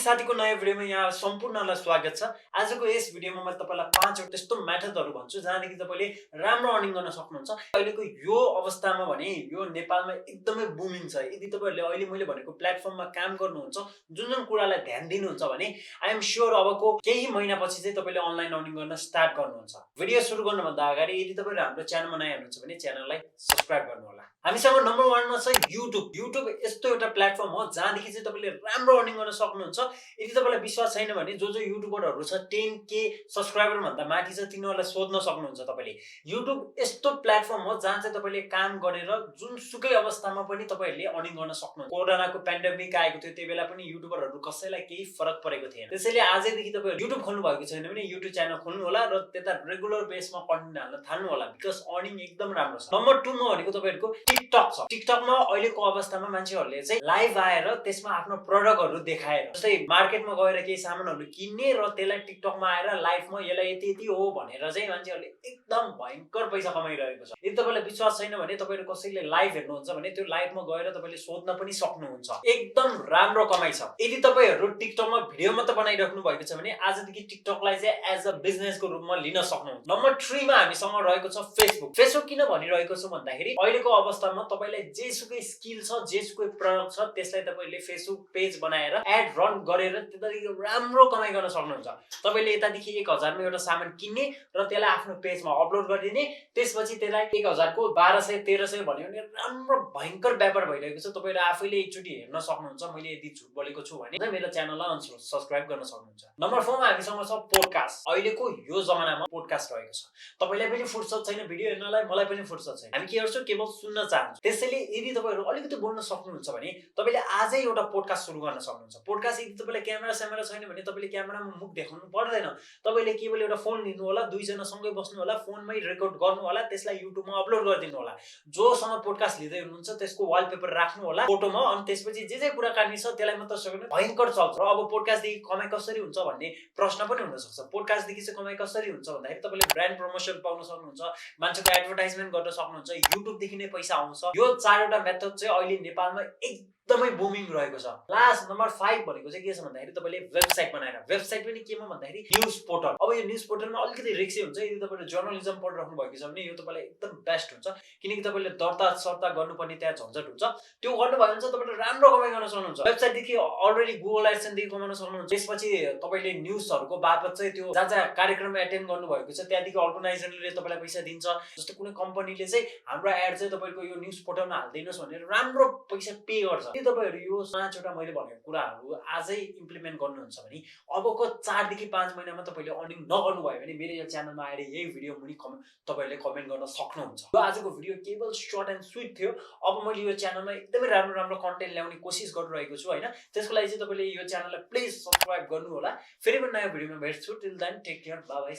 साथीको नयाँ भिडियोमा यहाँ सम्पूर्णलाई स्वागत छ। आजको यस भिडियोमा म तपाईलाई 5 वटा त्यस्तो मेथडहरु भन्छु जहाँदेखि तपाईले राम्रो अर्निङ गर्न सक्नुहुन्छ। अहिलेको यो अवस्थामा भने यो नेपालमा एकदमै बुमिङ छ। यदि तपाईहरुले अहिले मैले भनेको प्लेटफर्ममा काम गर्नुहुन्छ, जुन कुरालाई ध्यान दिनुहुन्छ भने आई एम स्योर अबको केही महिनापछि चाहिँ तपाईले अनलाइन अर्निङ गर्न स्टार्ट गर्नुहुन्छ। भिडियो सुरु गर्नुभन्दा अगाडि यदि तपाईहरु हाम्रो च्यानलमा नयाँ हुनुहुन्छ भने च्यानललाई सब्स्क्राइब गर्नु होला। हामीसँग नम्बर 1 मा छ युट्युब। युट्युब यस्तो एउटा प्लेटफर्म हो जहाँदेखि चाहिँ तपाईले राम्रो अर्निङ गर्न सक्नुहुन्छ। यदि तपाईलाई विश्वास छैन भने जो युट्युबरहरु छ 10k सब्स्क्राइबर भन्दा माथि छ तिनीहरुलाई सोध्न सक्नुहुन्छ तपाईले। युट्युब यस्तो प्लेटफर्म हो जहाँ चाहिँ तपाईले काम गरेर जुनसुकै अवस्थामा पनि तपाईहरुले अर्निङ गर्न सक्नुहुन्छ। कोरोनाको पेन्डेमिक आएको थियो त्यही बेला पनि युट्युबरहरु कसैलाई केही फरक परेको थिएन। त्यसैले आजैदेखि तपाईहरु युट्युब खोल्नु भएको छैन भने युट्युब च्यानल खोल्नु होला र त्यता रेगुलर बेसमा कन्टेन्ट हाल्न थाल्नु होला बिकज अर्निङ एकदम राम्रो छ। नम्बर 2 मा भनेको तपाईहरुको टिकटक छ। टिकटकमा अहिलेको अवस्थामा मान्छेहरुले चाहिँ लाइभ आएर त्यसमा आफ्नो प्रोडक्टहरु देखाएर जस्तै मार्केटमा गएर केही सामानहरु किन्ने र त्यसलाई टिकटकमा आएर लाइभमा यसलाई यति यति हो भनेर चाहिँ मान्छेहरुले एकदम भयंकर पैसा कमाइरहेको छ। यदि तपाईलाई विश्वास छैन भने तपाईहरु कसैले लाइभ हेर्नुहुन्छ भने त्यो लाइभमा गएर तपाईले सोध्न पनि सक्नुहुन्छ। एकदम राम्रो कमाइ छ। यदि तपाईहरु टिकटकमा भिडियो मात्र बनाइराख्नु भएको छ भने आजदेखि टिकटकलाई चाहिँ एज अ बिजनेसको रूपमा लिन सक्नुहुन्छ। नम्बर 3 मा हामीसँग रहेको छ फेसबुक। फेसबुक किन भनिरहेको छु भन्दाखेरि अहिलेको अवस्थामा तपाईलाई जेसुकै स्किल छ, जेसुकै प्रोडक्ट छ त्यसलाई तपाईले फेसबुक पेज बनाएर एड रन गरेर त्यतादेखि राम्रो कमाइ गर्न सक्नुहुन्छ। तपाईले यतादेखि 1000 मा एउटा सामान किन्ने र त्यसलाई आफ्नो पेजमा अपलोड गरिदिने, त्यसपछि त्यसलाई 1000 को 1200 1300 भन्यो भने राम्रो भयंकर व्यापार भइरहेको छ। तपाईले आफैले एकचोटी हेर्न सक्नुहुन्छ। मैले यदि झुट बोलेको छु भने मेरो च्यानललाई अनसब्स्क्राइब गर्न सक्नुहुन्छ। नम्बर 4 मा हामीसँग छ पोडकास्ट। अहिलेको यो जमानामा पोडकास्ट रहेको छ। तपाईलाई पनि फुर्सद छैन भिडियो हेर्नलाई, मलाई पनि फुर्सद छैन। हामी के गर्छौं केवल सुन्न चाहन्छौं। त्यसैले यदि तपाईहरु अलिकति बोल्न सक्नुहुन्छ भने तपाईले आजै एउटा पोडकास्ट सुरु गर्न सक्नुहुन्छ। पोडकास्ट यदि तपाईलाई क्यामेरा छैन भने तपाईले क्यामेरामा मुख देखाउनु पर्दैन। तपाईले केवल एउटा फोन लिनु होला, दुई जना सँगै बस्नु होला, फोनमै रेकर्ड गर्नु होला, त्यसलाई युट्युबमा अपलोड गरिदिनु होला। जोसँग पोडकास्ट लिँदै हुनुहुन्छ त्यसको वालपेपर राख्नु होला फोटोमा, अनि त्यसपछि जे कुराकानी छ त्यसलाई मात्र सकेन भयंकर चल्छ। र अब पोडकास्टदेखि कमाइ कसरी हुन्छ भन्ने प्रश्न पनि हुन सक्छ। पोडकास्टदेखि चाहिँ कमाइ कसरी हुन्छ भन्दाखेरि तपाईले ब्रान्ड प्रमोसन पाउन सक्नुहुन्छ, मान्छेको एडभर्टाइजमेन्ट गर्न सक्नुहुन्छ, युट्युबदेखि नै पैसा आउँछ। यो 4 वटा मेथड चाहिँ अहिले नेपालमा एकदमै बुमिङ रहेको छ। लास्ट नम्बर 5 भनेको चाहिँ के छ भन्दाखेरि तपाईले वेबसाइट बनाएर, वेबसाइट पनि केमा भन्दाखेरि न्यूज पोर्टल। अब यो न्यूज पोर्टलमा अलिकति रिस्की हुन्छ। यदि तपाईले जर्नलिजम पढिराख्नु भएको छ भने यो तपाईलाई एकदम बेस्ट हुन्छ किनकि तपाईले दर्ता सर्ता गर्नुपर्ने त्यहाँ झन्झट हुन्छ। त्यो गर्नुभयो भने चाहिँ तपाईले राम्रो कमाइ गर्न सक्नुहुन्छ। वेबसाइट देखि अलरेडी गुगल एडसेन्स देखि कमाउन सक्नुहुन्छ। त्यसपछि तपाईले न्यूजहरुको बापत चाहिँ त्यो जहाँ कार्यक्रममा एटेन्ड गर्नु भएको छ त्यहाँदेखि अर्गनाइजरले तपाईलाई पैसा दिन्छ। जस्तो कुनै कम्पनीले चाहिँ हाम्रो एड चाहिँ तपाईको यो न्यूज पोर्टलमा हाल्दिनुस् भनेर राम्रो पैसा पे गर्छ। यदि तपाईहरु यो 5 वटा मैले भनेको कुराहरु आजै इम्प्लिमेन्ट गर्नुहुन्छ भने अबको 4 देखि 5 महिनामा तपाईले अर्निङ नगर्नु भयो भने मेरो यो च्यानलमा आएर यही भिडियो मुनि तपाईले कमेन्ट गर्न सक्नुहुन्छ। यो आजको भिडियो केवल सर्ट एन्ड स्वीट थियो। अब मैले यो च्यानलमा एकदमै राम्रो कन्टेन्ट ल्याउने कोसिस गरिरहेको छु हैन। त्यसको लागि चाहिँ तपाईले यो च्यानललाई प्लिज सब्स्क्राइब गर्नु होला। फेरि पनि नयाँ भिडियोमा भेट्छु। Till then take care, bye by.